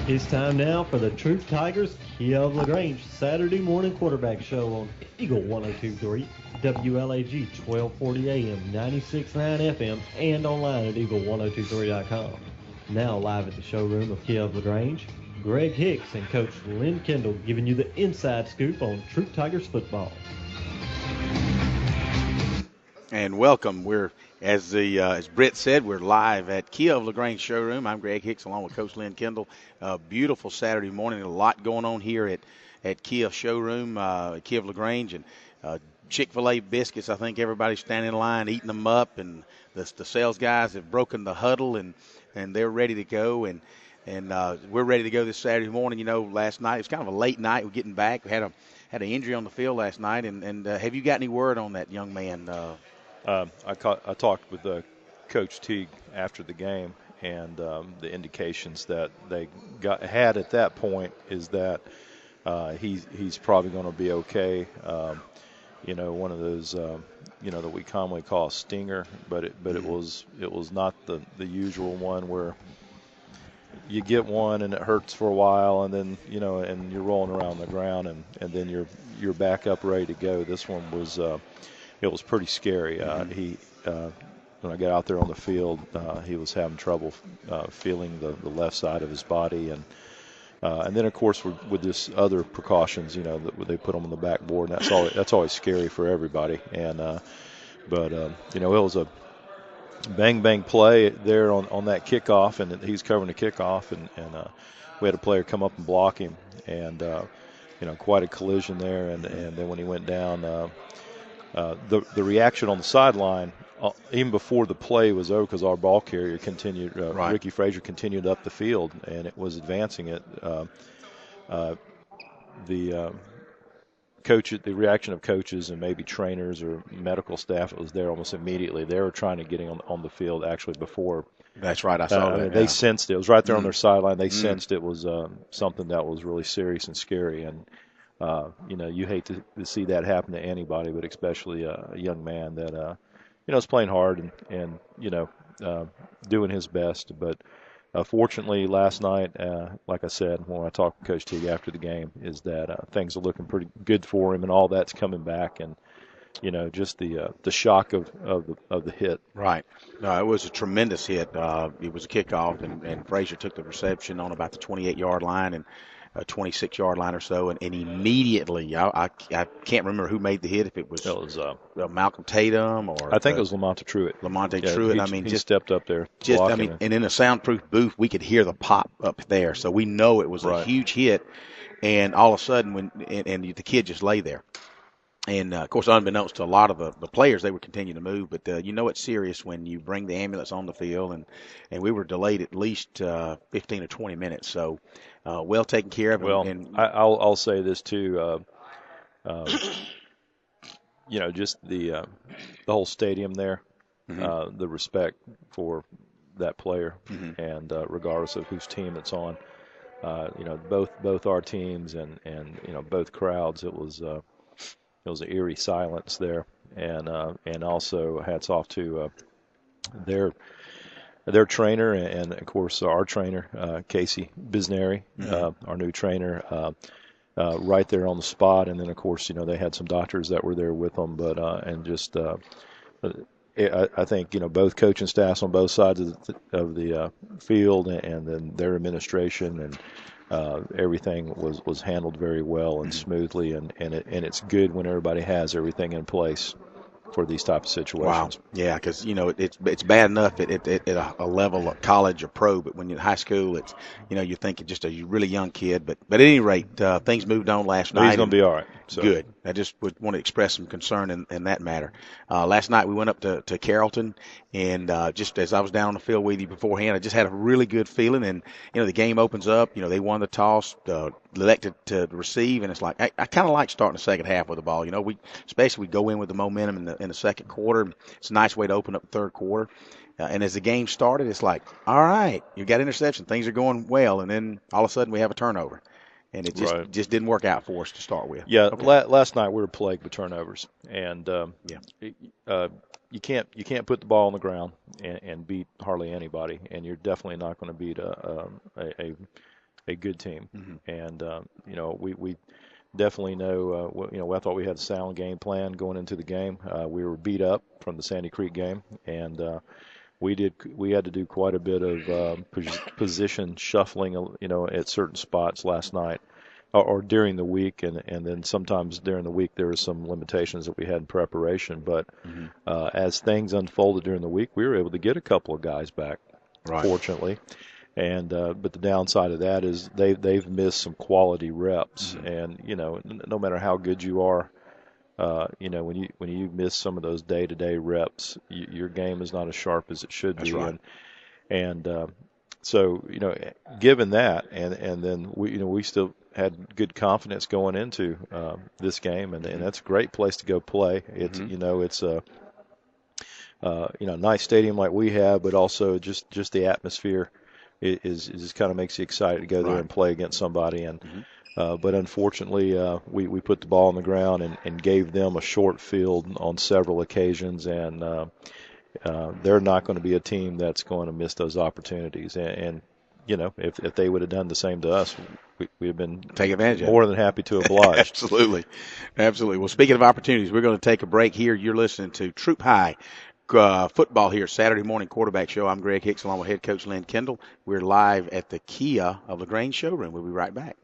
It's time now for the Troup Tigers Kia of LaGrange Saturday morning quarterback show on Eagle 1023, WLAG 1240 AM, 96.9 FM, and online at eagle1023.com. Now live at the showroom of Kia of LaGrange, Greg Hicks and Coach Lynn Kendall giving you the inside scoop on Troup Tigers football. And welcome. As Britt said, we're live at Kia of LaGrange showroom. I'm Greg Hicks along with Coach Lynn Kendall. Beautiful Saturday morning. A lot going on here at Kia showroom, Kia of LaGrange, and Chick-fil-A biscuits. I think everybody's standing in line eating them up, and the sales guys have broken the huddle and they're ready to go. And we're ready to go this Saturday morning. You know, last night it was kind of a late night. We're getting back. We had an injury on the field last night. And have you got any word on that young man? I talked with Coach Teague after the game, and the indications that they had at that point is that he's probably going to be okay. One of those that we commonly call a stinger, but it was not the usual one where you get one and it hurts for a while, and then and you're rolling around the ground, and then you're back up ready to go. This one was. It was pretty scary. When I got out there on the field, he was having trouble feeling the left side of his body, and then of course with this other precautions, that they put him on the backboard. And that's always scary for everybody. And it was a bang play there on that kickoff, and he's covering the kickoff, and we had a player come up and block him, and quite a collision there. And then when he went down. The reaction on the sideline, even before the play was over, because our ball carrier continued, right. Ricky Frazier continued up the field, and it was advancing it. The reaction of coaches and maybe trainers or medical staff that was there almost immediately. They were trying to get him on the field actually before. That's right, I saw that. They sensed it. It was right there on their sideline. They sensed it was something that was really serious and scary, and you hate to see that happen to anybody, but especially a young man that, is playing hard and doing his best. But fortunately, last night, like I said, when I talked to Coach Teague after the game, is that things are looking pretty good for him, and all that's coming back, and just the shock of the hit. Right. No, it was a tremendous hit. It was a kickoff, and Frazier took the reception on about the 28-yard line, and a 26-yard line or so, and immediately, I can't remember who made the hit, if it was Malcolm Tatum or I think it was Lamonte Truitt. Truitt. He stepped up there. And in a soundproof booth, we could hear the pop up there, so we know it was a huge hit, and all of a sudden, the kid just lay there. And, of course, unbeknownst to a lot of the players, they would continue to move. But, it's serious when you bring the ambulance on the field. And we were delayed at least 15 or 20 minutes. So, well taken care of. Well, I'll say this, too. Just the whole stadium there, the respect for that player, and regardless of whose team it's on, both our teams and both crowds, it was an eerie silence there, and also hats off to their trainer and of course our trainer Casey Bisneri, our new trainer, right there on the spot. And then of course they had some doctors that were there with them, but I think both coaching staffs on both sides of the field, and then their administration, and everything was handled very well and smoothly, and it's good when everybody has everything in place for these type of situations. Wow. Yeah, because it's bad enough at a level of college or pro, but when you're in high school, it's you're thinking just a really young kid. But at any rate, things moved on last night. He's going to be all right. So. Good. I just would want to express some concern in that matter. Last night we went up to Carrollton, and just as I was down on the field with you beforehand, I just had a really good feeling. And the game opens up. They won the toss, elected to receive, and it's like I kind of like starting the second half with the ball. We go in with the momentum in the second quarter. It's a nice way to open up the third quarter. And as the game started, it's like, all right, you got interception, things are going well, and then all of a sudden we have a turnover. And it just didn't work out for us to start with. Yeah, okay. Last night we were plagued with turnovers, and you can't put the ball on the ground and beat hardly anybody, and you're definitely not going to beat a a good team. Mm-hmm. And we definitely know, I thought we had a sound game plan going into the game. We were beat up from the Sandy Creek game, and we had to do quite a bit of position shuffling, at certain spots last night or during the week, and then sometimes during the week there were some limitations that we had in preparation. But as things unfolded during the week, we were able to get a couple of guys back, fortunately. And but the downside of that is they've missed some quality reps, and no matter how good you are, when you miss some of those day-to-day reps, your game is not as sharp as it should be. Right. And so given that, and then we still had good confidence going into this game, and that's a great place to go play. It's it's a nice stadium like we have, but also just the atmosphere is kind of makes you excited to go there and play against somebody. And but unfortunately, we put the ball on the ground and gave them a short field on several occasions, and they're not going to be a team that's going to miss those opportunities. And if they would have done the same to us, we'd have been take advantage of more than happy to oblige. Absolutely. Well, speaking of opportunities, we're going to take a break here. You're listening to Troup High football here, Saturday morning quarterback show. I'm Greg Hicks along with head coach Lynn Kendall. We're live at the Kia of LaGrange showroom. We'll be right back.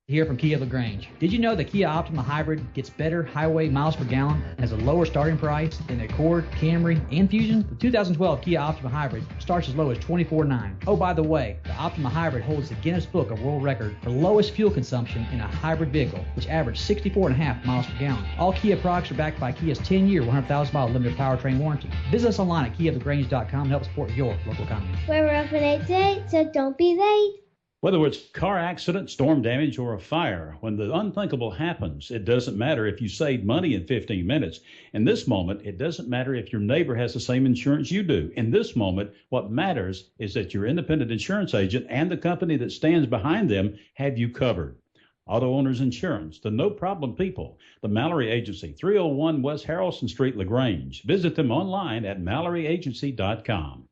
Here from Kia of LaGrange. Did you know the Kia Optima Hybrid gets better highway miles per gallon and has a lower starting price than the Accord, Camry, and Fusion? The 2012 Kia Optima Hybrid starts as low as $24,900. Oh, by the way, the Optima Hybrid holds the Guinness Book of World Record for lowest fuel consumption in a hybrid vehicle, which averaged 64.5 miles per gallon. All Kia products are backed by Kia's 10-year, 100,000-mile limited powertrain warranty. Visit us online at KiaofLaGrange.com to help support your local economy. We're open 8 to 8, so don't be late. Whether it's car accident, storm damage, or a fire, when the unthinkable happens, it doesn't matter if you saved money in 15 minutes. In this moment, it doesn't matter if your neighbor has the same insurance you do. In this moment, what matters is that your independent insurance agent and the company that stands behind them have you covered. Auto Owners Insurance, the no-problem people. The Mallory Agency, 301 West Harrelson Street, LaGrange. Visit them online at MalloryAgency.com.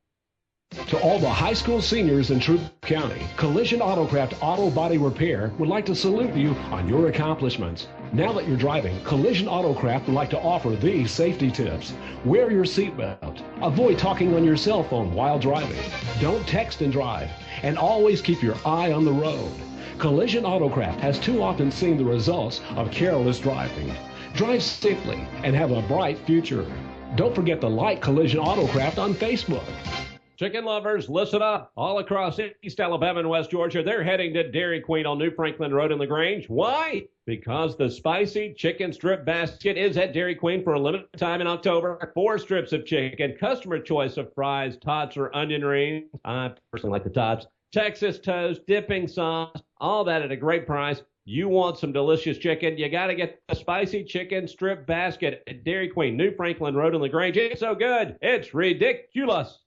To all the high school seniors in Troup County, Collision Autocraft Auto Body Repair would like to salute you on your accomplishments. Now that you're driving, Collision Autocraft would like to offer these safety tips. Wear your seatbelt. Avoid talking on your cell phone while driving. Don't text and drive. And always keep your eye on the road. Collision Autocraft has too often seen the results of careless driving. Drive safely and have a bright future. Don't forget to like Collision Autocraft on Facebook. Chicken lovers, listen up. All across East Alabama and West Georgia, they're heading to Dairy Queen on New Franklin Road in LaGrange. Why? Because the spicy chicken strip basket is at Dairy Queen for a limited time in October. 4 strips of chicken, customer choice of fries, tots, or onion rings. I personally like the tots. Texas toast, dipping sauce, all that at a great price. You want some delicious chicken, you got to get the spicy chicken strip basket at Dairy Queen, New Franklin Road in LaGrange. It's so good, it's ridiculous.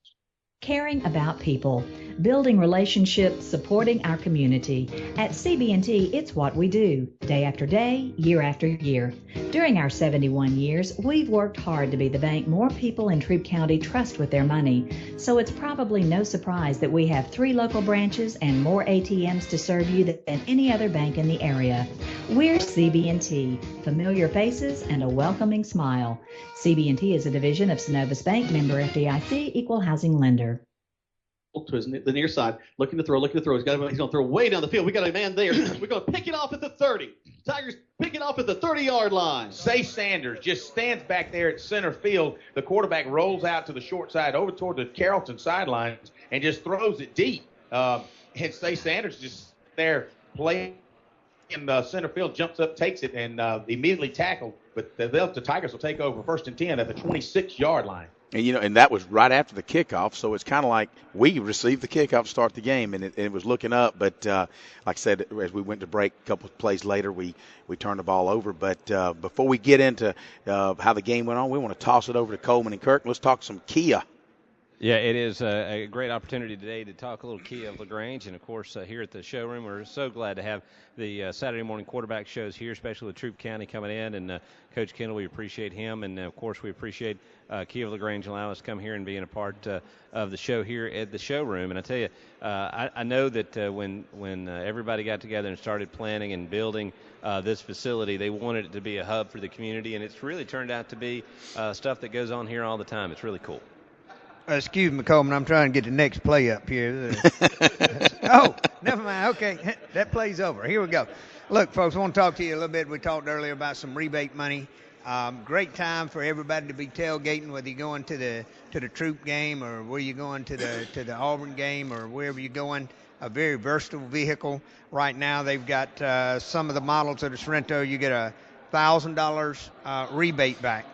Caring about people, building relationships, supporting our community. At CB&T, it's what we do, day after day, year after year. During our 71 years, we've worked hard to be the bank more people in Troup County trust with their money. So it's probably no surprise that we have 3 local branches and more ATMs to serve you than any other bank in the area. We're CB&T, familiar faces and a welcoming smile. CB&T is a division of Synovus Bank, member FDIC, equal housing lender. To the near side, looking to throw. He's going to throw way down the field. We got a man there. We're going to pick it off at the 30. Tigers pick it off at the 30-yard line. Say Sanders just stands back there at center field. The quarterback rolls out to the short side over toward the Carrollton sidelines and just throws it deep. And Say Sanders just there playing in the center field, jumps up, takes it, and immediately tackled. But the Tigers will take over 1st and 10 at the 26-yard line. And that was right after the kickoff, so it's kind of like we received the kickoff to start the game, and it was looking up. But like I said, as we went to break a couple of plays later, we turned the ball over. But before we get into how the game went on, we want to toss it over to Coleman and Kirk. Let's talk some Kia. Yeah, it is a great opportunity today to talk a little Kia of LaGrange. And, of course, here at the showroom, we're so glad to have the Saturday morning quarterback shows here, especially with Troup County coming in. And Coach Kendall, we appreciate him. And, of course, we appreciate Kia of LaGrange allowing us to come here and being a part of the show here at the showroom. And I tell you, I know that when everybody got together and started planning and building this facility, they wanted it to be a hub for the community. And it's really turned out to be stuff that goes on here all the time. It's really cool. Excuse me, Coleman. I'm trying to get the next play up here. Oh, never mind. Okay, that play's over. Here we go. Look, folks, I want to talk to you a little bit. We talked earlier about some rebate money. Great time for everybody to be tailgating, whether you're going to the Troup game or where you're going to the Auburn game or wherever you're going. A very versatile vehicle. Right now, they've got some of the models of the Sorrento. You get a $1,000 rebate back.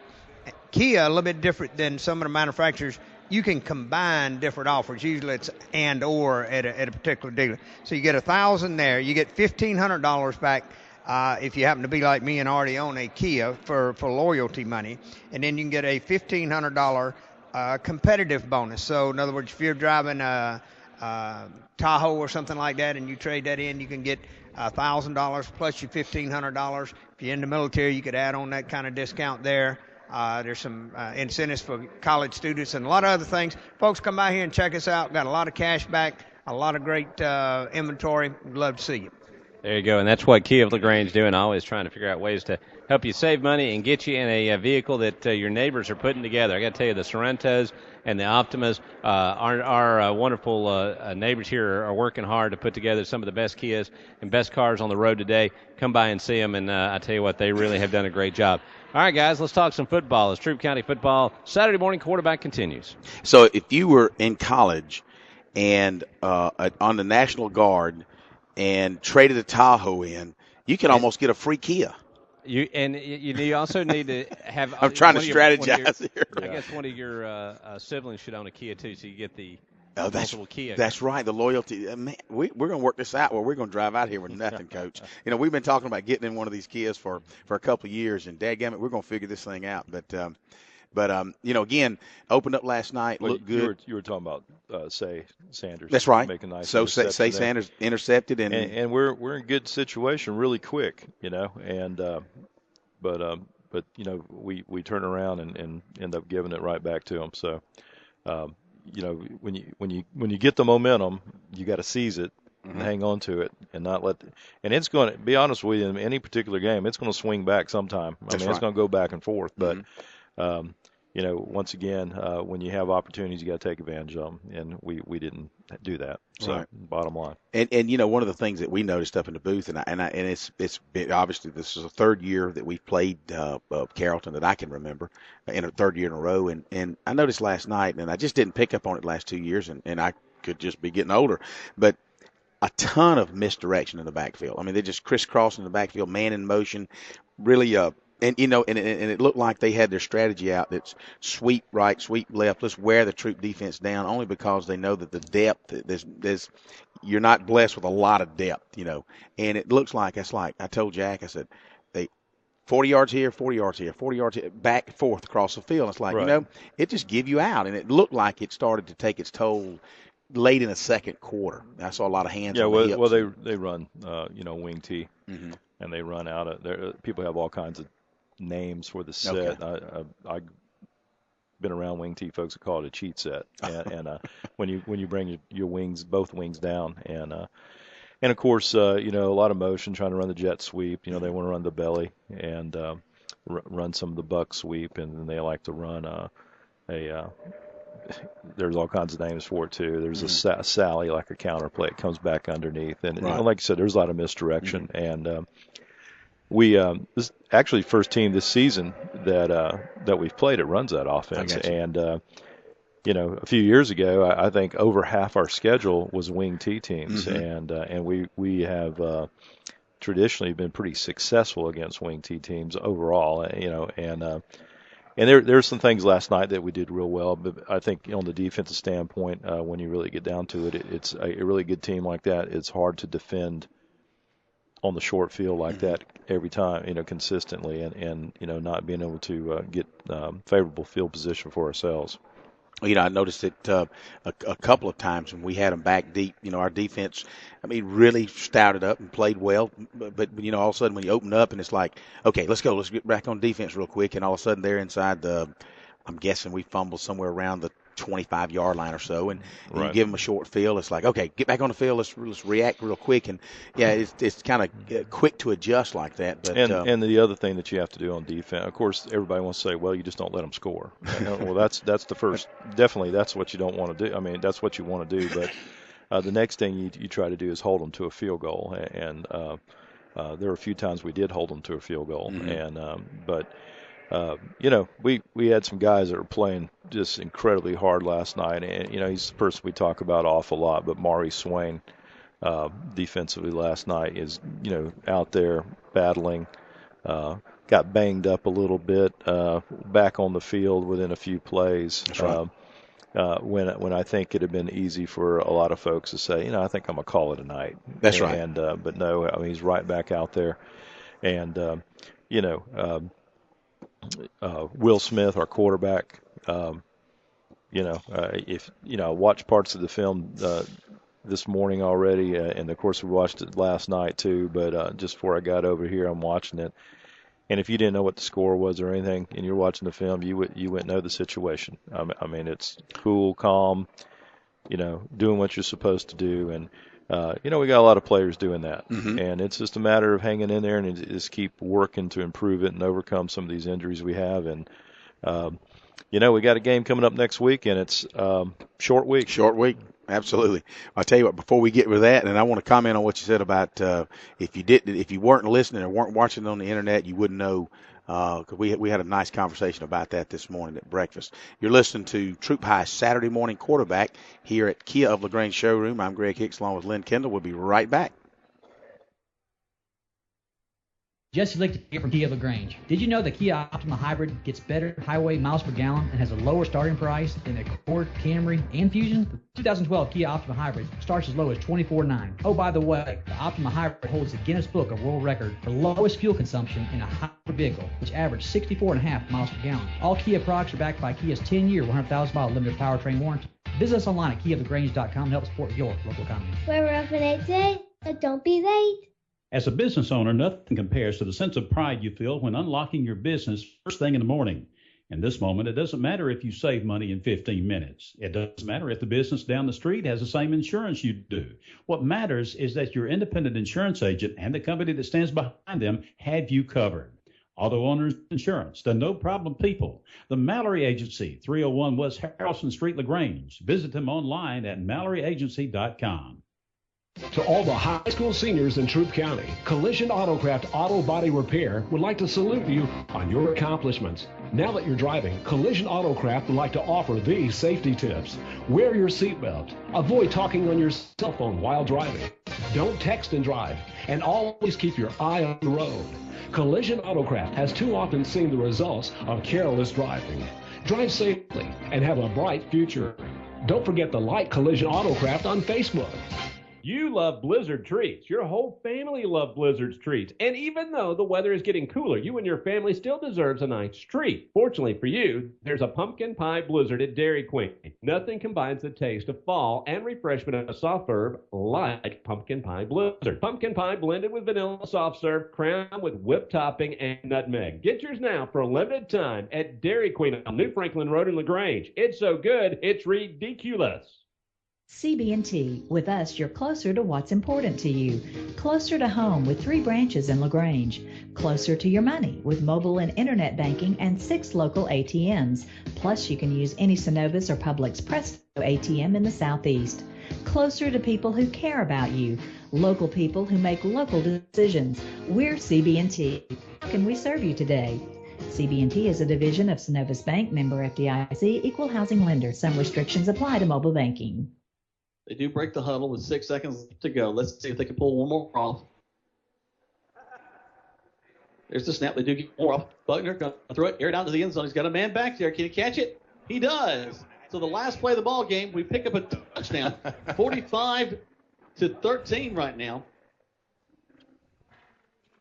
Kia, a little bit different than some of the manufacturers. You can combine different offers. Usually it's and or at a particular dealer. So you get $1,000 there. You get $1,500 back if you happen to be like me and already own a Kia for loyalty money. And then you can get a $1,500 competitive bonus. So in other words, if you're driving a Tahoe or something like that and you trade that in, you can get $1,000 plus your $1,500. If you're in the military, you could add on that kind of discount there. There's some incentives for college students and a lot of other things. Folks, come by here and check us out. Got a lot of cash back, a lot of great inventory. We'd love to see you. There you go, and that's what Kia of LaGrange doing, always trying to figure out ways to help you save money and get you in a vehicle that your neighbors are putting together. I got to tell you, the Sorrentos and the Optimas, our wonderful neighbors here are working hard to put together some of the best Kias and best cars on the road today. Come by and see them, and I tell you what, they really have done a great job. All right, guys, let's talk some football. As Troup County football Saturday morning quarterback continues. So if you were in college and on the National Guard and traded a Tahoe in, you can almost get a free Kia. You also need to have. I'm trying to strategize here. I guess one of your siblings should own a Kia too, so you get the Kia. That's right, the loyalty. Man, we're going to work this out where we're going to drive out here with nothing, Coach. We've been talking about getting in one of these Kias for a couple of years, and dadgummit, we're going to figure this thing out. But again, opened up last night, looked good. You were talking about Say Sanders. That's right. Making nice. So Say Sanders intercepted, and we're in good situation really quick, and but we turn around and end up giving it right back to them. So. When you get the momentum, you got to seize it and hang on to it and not let. And it's going to be honest with you, in any particular game, it's going to swing back sometime. It's going to go back and forth. But once again, when you have opportunities, you got to take advantage of them, and we didn't do that. So bottom line. And one of the things that we noticed up in the booth, and it's been, obviously this is the third year that we've played Carrollton that I can remember, in a third year in a row, and I noticed last night, and I just didn't pick up on it last 2 years, and I could just be getting older, but a ton of misdirection in the backfield. I mean, they're just crisscrossing the backfield, man in motion, really And it looked like they had their strategy out. That's sweep right, sweep left. Let's wear the Troup defense down, only because they know that the depth you're not blessed with a lot of depth, And it looks like I told Jack, I said, 40 yards here, 40 yards here, 40 yards here, back and forth across the field. It's like it just give you out, and it looked like it started to take its toll late in the second quarter. I saw a lot of hands. On the hips. Well, they run wing T, and they run out of there. People have all kinds of names for the set. Okay. I've been around wing T folks that call it a cheat set, and when you bring your wings, both wings down, and of course a lot of motion trying to run the jet sweep. They want to run the belly and run some of the buck sweep, and then they like to run there's all kinds of names for it too. There's a Sally, like a counter play. It comes back underneath, and like I said, there's a lot of misdirection and. We this is actually first team this season that we've played. It runs that offense, and a few years ago, I think over half our schedule was wing T teams, and we have traditionally been pretty successful against wing T teams overall, and there's some things last night that we did real well, but I think on the defensive standpoint, when you really get down to it, it's a really good team like that. It's hard to defend on the short field like that every time, consistently, and not being able to get favorable field position for ourselves. I noticed it a couple of times when we had them back deep. Our defense, really stouted up and played well. But all of a sudden when you open up and it's like, okay, let's go. Let's get back on defense real quick. And all of a sudden they're inside I'm guessing we fumbled somewhere around the 25-yard line or so. And you give them a short field. It's like, okay, get back on the field. Let's react real quick. And, yeah, it's kind of quick to adjust like that. But and the other thing that you have to do on defense, of course, everybody wants to say, well, you just don't let them score. Well, that's the first. Definitely that's what you don't want to do. That's what you want to do. But the next thing you try to do is hold them to a field goal. And there were a few times we did hold them to a field goal. Mm-hmm. We had some guys that were playing just incredibly hard last night, and he's the person we talk about an awful lot. But Maury Swain, defensively last night, is out there battling. Got banged up a little bit, back on the field within a few plays. That's right. When I think it had been easy for a lot of folks to say, I think I'm gonna call it a night. That's right. And but no, he's right back out there, and Will Smith, our quarterback, if I watched parts of the film this morning already, and of course we watched it last night too. But just before I got over here, I'm watching it, and if you didn't know what the score was or anything, and you're watching the film, you wouldn't know the situation. It's cool, calm, doing what you're supposed to do, and we got a lot of players doing that, mm-hmm. and it's just a matter of hanging in there and just keep working to improve it and overcome some of these injuries we have. And we got a game coming up next week, and it's short week. Short week, absolutely. I'll tell you what. Before we get with that, and I want to comment on what you said about if you weren't listening or weren't watching on the internet, you wouldn't know. Because we had a nice conversation about that this morning at breakfast. You're listening to Troup High Saturday Morning Quarterback here at Kia of LaGrange Showroom. I'm Greg Hicks along with Lynn Kendall. We'll be right back. Jesse Licht here from Kia of LaGrange. Did you know the Kia Optima Hybrid gets better highway miles per gallon and has a lower starting price than the Accord, Camry, and Fusion? The 2012 Kia Optima Hybrid starts as low as $24,900. Oh, by the way, the Optima Hybrid holds the Guinness Book of World Record for lowest fuel consumption in a hybrid vehicle, which averaged 64.5 miles per gallon. All Kia products are backed by Kia's 10-year, 100,000-mile limited powertrain warranty. Visit us online at KiaofLaGrange.com to help support your local economy. We're open 8 today, so don't be late. As a business owner, nothing compares to the sense of pride you feel when unlocking your business first thing in the morning. In this moment, it doesn't matter if you save money in 15 minutes. It doesn't matter if the business down the street has the same insurance you do. What matters is that your independent insurance agent and the company that stands behind them have you covered. Auto Owners Insurance, the no-problem people. The Mallory Agency, 301 West Harrelson Street, LaGrange. Visit them online at MalloryAgency.com. To all the high school seniors in Troup County, Collision Autocraft Auto Body Repair would like to salute you on your accomplishments. Now that you're driving, Collision Autocraft would like to offer these safety tips. Wear your seatbelt. Avoid talking on your cell phone while driving. Don't text and drive. And always keep your eye on the road. Collision Autocraft has too often seen the results of careless driving. Drive safely and have a bright future. Don't forget to like Collision Autocraft on Facebook. You love Blizzard treats. Your whole family loves Blizzard's treats. And even though the weather is getting cooler, you and your family still deserves a nice treat. Fortunately for you, there's a pumpkin pie Blizzard at Dairy Queen. Nothing combines the taste of fall and refreshment of a soft serve like pumpkin pie Blizzard. Pumpkin pie blended with vanilla soft serve, crowned with whipped topping and nutmeg. Get yours now for a limited time at Dairy Queen on New Franklin Road in LaGrange. It's so good, it's ridiculous. CB&T. With us, you're closer to what's important to you. Closer to home with 3 branches in LaGrange. Closer to your money with mobile and internet banking and 6 local ATMs. Plus, you can use any Synovus or Publix Presto ATM in the Southeast. Closer to people who care about you. Local people who make local decisions. We're CB&T. How can we serve you today? CB&T is a division of Synovus Bank, member FDIC, equal housing lender. Some restrictions apply to mobile banking. They do break the huddle with 6 seconds to go. Let's see if they can pull one more off. There's the snap. They do get more off. Buckner going to throw it, air down to the end zone. He's got a man back there. Can he catch it? He does. So the last play of the ball game, we pick up a touchdown. 45-13 right now.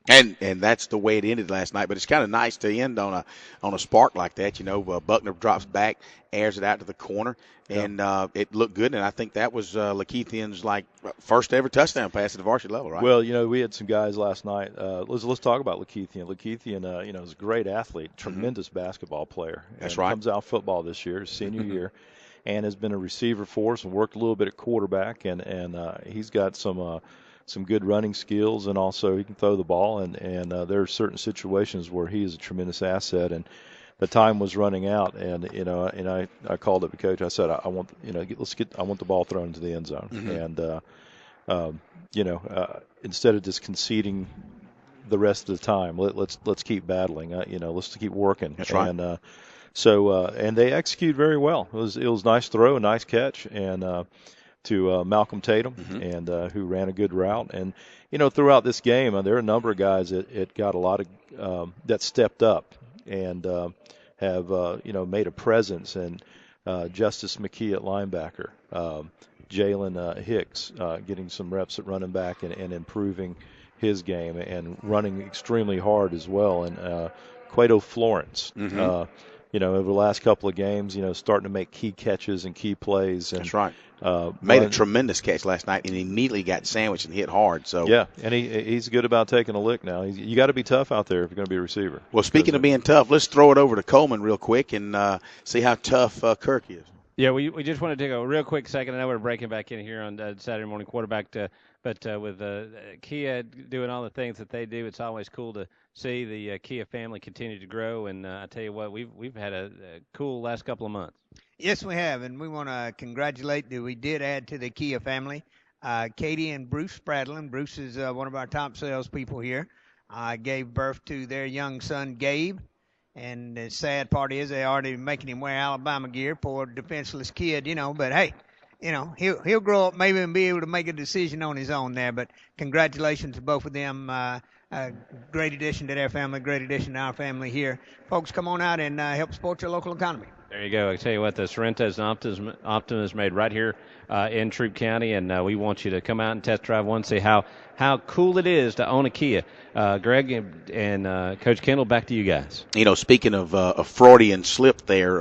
And that's the way it ended last night. But it's kind of nice to end on a spark like that. Buckner drops back, airs it out to the corner, and it looked good. And I think that was Lakeithian's first ever touchdown pass at the varsity level, right? Well, we had some guys last night. Let's talk about Lakeithian. Lakeithian, is a great athlete, tremendous basketball player. That's right. Comes out football this year, his senior year, and has been a receiver for us and worked a little bit at quarterback. And he's got some good running skills, and also he can throw the ball, and there are certain situations where he is a tremendous asset. And the time was running out, and I called up the coach. I said, I want the ball thrown into the end zone, and instead of just conceding the rest of the time, let's keep battling. Let's keep working. That's right. And and they execute very well. It was a nice throw, a nice catch, and to Malcolm Tatum, and who ran a good route. And throughout this game, there are a number of guys that got a lot of that stepped up and have made a presence. And Justice McKee at linebacker, Jalen Hicks getting some reps at running back and improving his game and running extremely hard as well. And Cueto Florence. Over the last couple of games, starting to make key catches and key plays. And, that's right. Made a tremendous catch last night and immediately got sandwiched and hit hard. So yeah, and he's good about taking a lick now. You got to be tough out there if you're going to be a receiver. Well, speaking of being tough, let's throw it over to Coleman real quick and see how tough Kirk is. Yeah, we just want to take a real quick second. I know we're breaking back in here on Saturday Morning Quarterback, but with Kia doing all the things that they do, it's always cool to see the Kia family continue to grow. And I tell you what, we've had a cool last couple of months. Yes, we have, and we want to congratulate that we did add to the Kia family Katie and Bruce Spradlin. Bruce is one of our top salespeople here. Gave birth to their young son, Gabe. And the sad part is they already making him wear Alabama gear, poor defenseless kid, But, hey, he'll grow up maybe and be able to make a decision on his own there. But congratulations to both of them. Great addition to their family, great addition to our family here. Folks, come on out and help support your local economy. There you go. I tell you what, the Sorrento's and Optima is made right here in Troup County, and we want you to come out and test drive one, see how cool it is to own a Kia. Greg and Coach Kendall, back to you guys. Speaking of a Freudian slip there,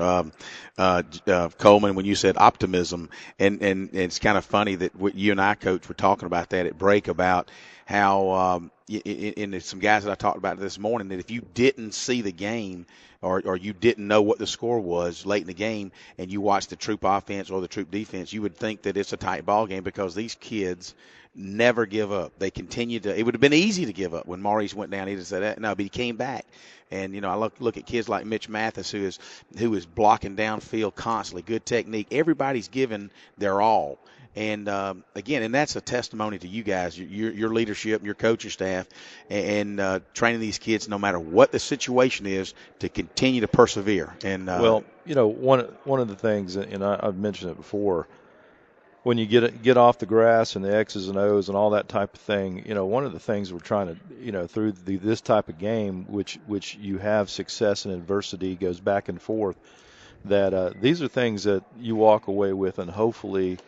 Coleman, when you said optimism, and it's kind of funny that you and I, Coach, were talking about that at break about how and some guys that I talked about this morning, that if you didn't see the game or you didn't know what the score was late in the game and you watched the Troup offense or the Troup defense, you would think that it's a tight ball game because these kids never give up. They continue to – it would have been easy to give up when Maurice went down. He'd have said that. No, but he came back. And, I look at kids like Mitch Mathis who is blocking downfield constantly, good technique. Everybody's giving their all. And, again, and that's a testimony to you guys, your leadership, your coaching staff, and training these kids no matter what the situation is to continue to persevere. And one of the things, and I've mentioned it before, when you get off the grass and the X's and O's and all that type of thing, one of the things we're trying to, through this type of game, which you have success and adversity goes back and forth, that these are things that you walk away with and hopefully –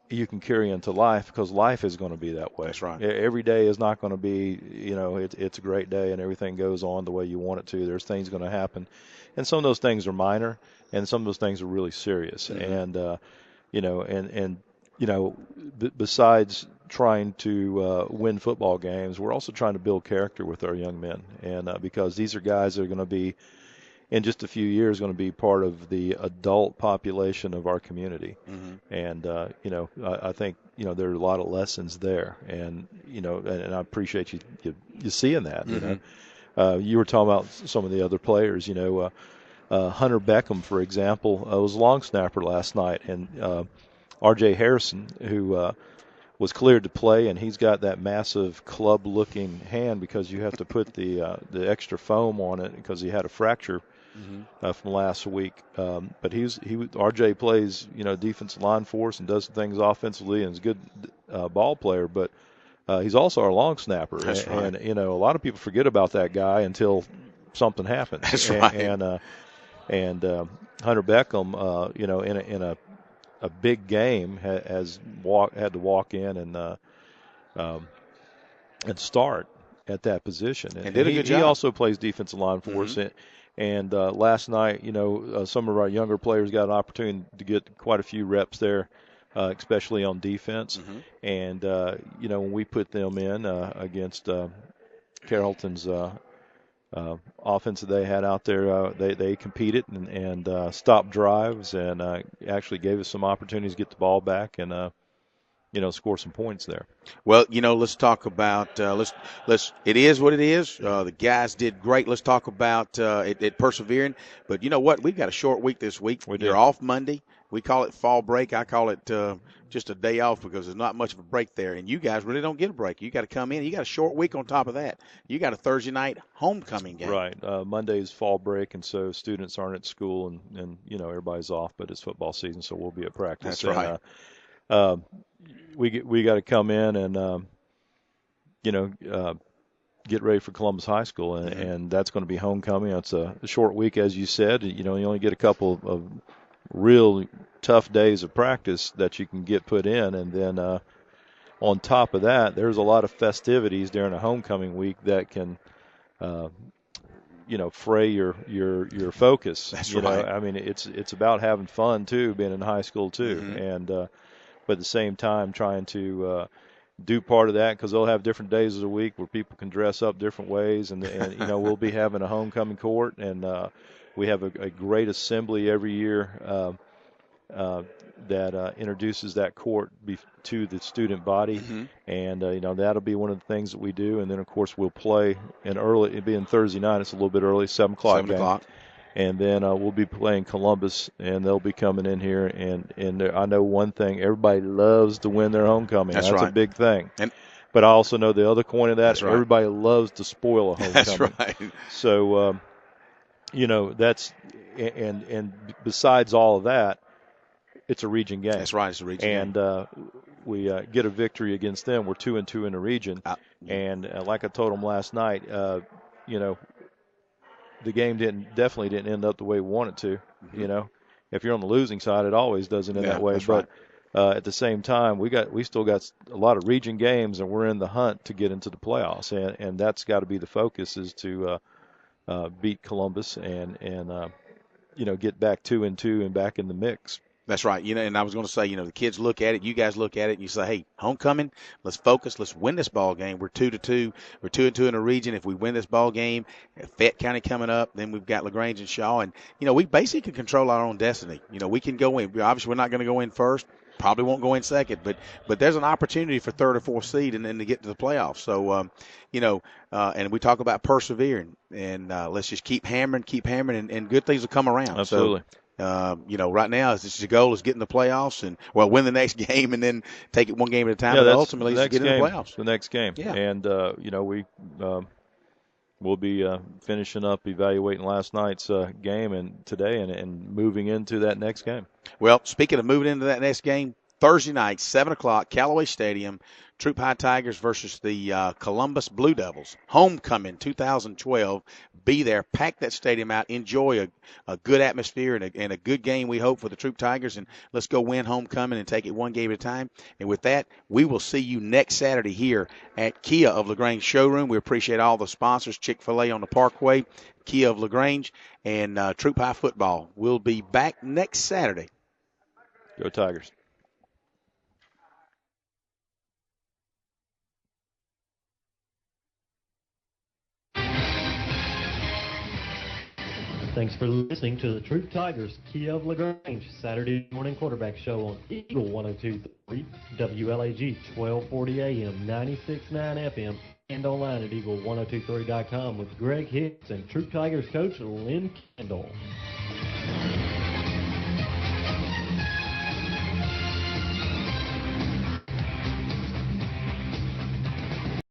you can carry into life, because life is going to be that way. That's right. Every day is not going to be, it's a great day and everything goes on the way you want it to. There's things going to happen. And some of those things are minor and some of those things are really serious. And, besides trying to win football games, we're also trying to build character with our young men. And because these are guys that are going to be, in just a few years, going to be part of the adult population of our community. And, I think, there are a lot of lessons there. And, and I appreciate you seeing that. You were talking about some of the other players, Hunter Beckham, for example, was a long snapper last night. And R.J. Harrison, who was cleared to play, and he's got that massive club-looking hand because you have to put the extra foam on it because he had a fracture from last week. But RJ plays, defensive line for us and does some things offensively and is a good ball player. But he's also our long snapper. That's right. And a lot of people forget about that guy until something happens. That's right. And Hunter Beckham, in a big game had to walk in and start. at that position. And did a good he job. also plays defensive line for us. And last night, some of our younger players got an opportunity to get quite a few reps there, especially on defense. And, when we put them in against Carrollton's offense that they had out there, they competed and stopped drives and actually gave us some opportunities to get the ball back and score some points there. Well, let's talk about it is what it is. The guys did great. Let's talk about it persevering. But you know what? We've got a short week this week. You're off Monday. We call it fall break. I call it just a day off because there's not much of a break there. And you guys really don't get a break. You got to come in. You got a short week on top of that. You got a Thursday night homecoming game. Right. Monday's fall break, and so students aren't at school, and everybody's off. But it's football season, so we'll be at practice. That's right. We got to come in and get ready for Columbus High School, and that's going to be homecoming. It's a short week, as you said. You only get a couple of real tough days of practice that you can get put in, and then on top of that, there's a lot of festivities during a homecoming week that can fray your focus. That's right. I mean, it's about having fun too, being in high school too, and but at the same time trying to do part of that, because they'll have different days of the week where people can dress up different ways, and we'll be having a homecoming court, and we have a great assembly every year that introduces that court to the student body, and that'll be one of the things that we do. And then of course we'll play it'll be in Thursday night. It's a little bit early, 7 o'clock. 7 o'clock. And then we'll be playing Columbus, and they'll be coming in here. And I know one thing: everybody loves to win their homecoming. That's right. a big thing. But I also know the other coin of that: that's right. Everybody loves to spoil a homecoming. That's right. So, that's and besides all of that, it's a region game. That's right. It's a region game. And we get a victory against them. We're 2-2 in the region. And like I told them last night, the game definitely didn't end up the way we wanted to. If you're on the losing side, it always doesn't end that way. But at the same time, we still got a lot of region games, and we're in the hunt to get into the playoffs, and that's got to be the focus, is to beat Columbus and get back 2-2 and back in the mix. That's right. And I was going to say, the kids look at it, you guys look at it, and you say, hey, homecoming, let's focus, let's win this ball game. We're 2-2. We're 2-2 in the region. If we win this ball game, Fayette County coming up, then we've got LaGrange and Shaw, and we basically can control our own destiny. We can go in. Obviously, we're not going to go in first. Probably won't go in second, but there's an opportunity for third or fourth seed and then to get to the playoffs. So, and we talk about persevering, and let's just keep hammering, and good things will come around. Absolutely. So, right now, the goal is get in the playoffs and win the next game and then take it one game at a time. Yeah, but ultimately, get in the playoffs. The next game. Yeah. And we'll be finishing up evaluating last night's game and today and moving into that next game. Well, speaking of moving into that next game, Thursday night, 7 o'clock, Callaway Stadium, Troup High Tigers versus the Columbus Blue Devils. Homecoming 2012. Be there. Pack that stadium out. Enjoy a good atmosphere and a good game, we hope, for the Troup Tigers. And let's go win homecoming and take it one game at a time. And with that, we will see you next Saturday here at Kia of LaGrange Showroom. We appreciate all the sponsors, Chick-fil-A on the Parkway, Kia of LaGrange, and Troup High Football. We'll be back next Saturday. Go Tigers. Thanks for listening to the Troup Tigers Kia of LaGrange Saturday morning quarterback show on Eagle 102.3, WLAG 1240 AM, 96.9 FM, and online at eagle1023.com with Greg Hicks and Troup Tigers coach Lynn Kendall.